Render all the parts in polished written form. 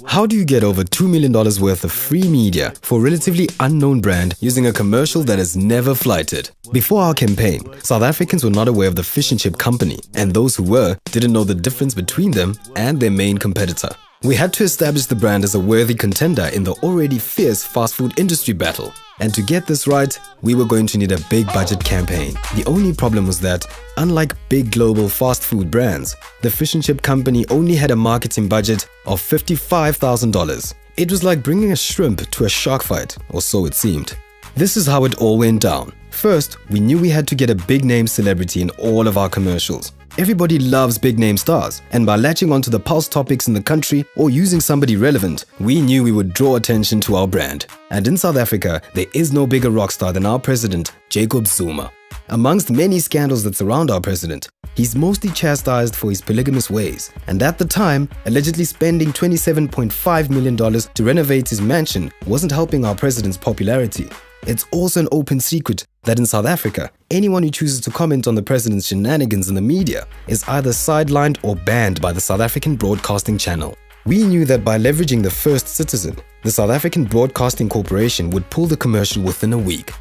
How do you get over $2 million worth of free media for a relatively unknown brand using a commercial that is never flighted? Before our campaign, South Africans were not aware of the fish and chip company, and those who were didn't know the difference between them and their main competitor. We had to establish the brand as a worthy contender in the already fierce fast food industry battle. And to get this right, we were going to need a big budget campaign. The only problem was that, unlike big global fast food brands, the fish and chip company only had a marketing budget of $55,000. It was like bringing a shrimp to a shark fight, or so it seemed. This is how it all went down. First, we knew we had to get a big-name celebrity in all of our commercials. Everybody loves big-name stars, and by latching onto the pulse topics in the country or using somebody relevant, we knew we would draw attention to our brand. And in South Africa, there is no bigger rock star than our president, Jacob Zuma. Amongst many scandals that surround our president, he's mostly chastised for his polygamous ways, and at the time, allegedly spending $27.5 million to renovate his mansion wasn't helping our president's popularity. It's also an open secret that in South Africa, anyone who chooses to comment on the president's shenanigans in the media is either sidelined or banned by the South African Broadcasting Channel. We knew that by leveraging the First Citizen, the South African Broadcasting Corporation would pull the commercial within a week.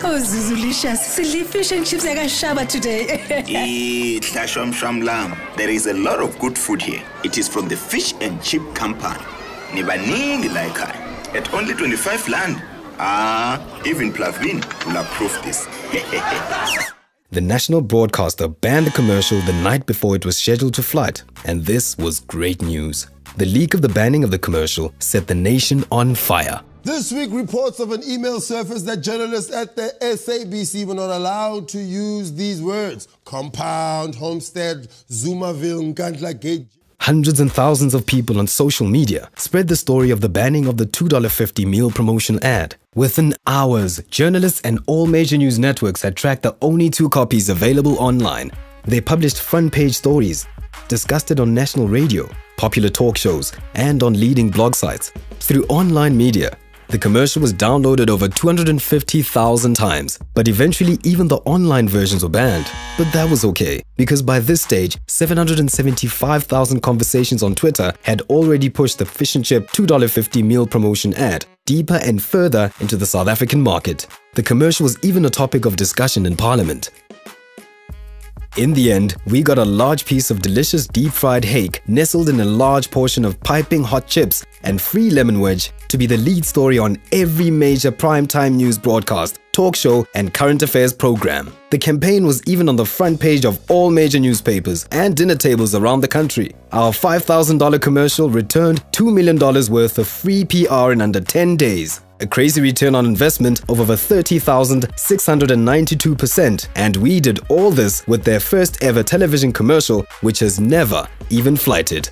Oh, Zuzulicious, silly fish and chips like a Shabba today. There is a lot of good food here. It is from the Fish and Chip Company. Nibaningi like her. At only 25 rand. Even Plavin will approve this. The national broadcaster banned the commercial the night before it was scheduled to flight, and this was great news. The leak of the banning of the commercial set the nation on fire. This week, reports of an email surfaced that journalists at the SABC were not allowed to use these words: compound, homestead, Zumaville, Nkandla Gate. Hundreds and thousands of people on social media spread the story of the banning of the $2.50 meal promotion ad. Within hours, journalists and all major news networks had tracked the only 2 copies available online. They published front-page stories, discussed it on national radio, popular talk shows, and on leading blog sites. Through online media, the commercial was downloaded over 250,000 times, but eventually even the online versions were banned. But that was okay, because by this stage, 775,000 conversations on Twitter had already pushed the fish and chip $2.50 meal promotion ad deeper and further into the South African market. The commercial was even a topic of discussion in Parliament. In the end, we got a large piece of delicious deep-fried hake nestled in a large portion of piping hot chips and free lemon wedge to be the lead story on every major primetime news broadcast, talk show, and current affairs program. The campaign was even on the front page of all major newspapers and dinner tables around the country. Our $5,000 commercial returned $2 million worth of free PR in under 10 days. A crazy return on investment of over 30,692%, and we did all this with their first ever television commercial, which has never even flighted.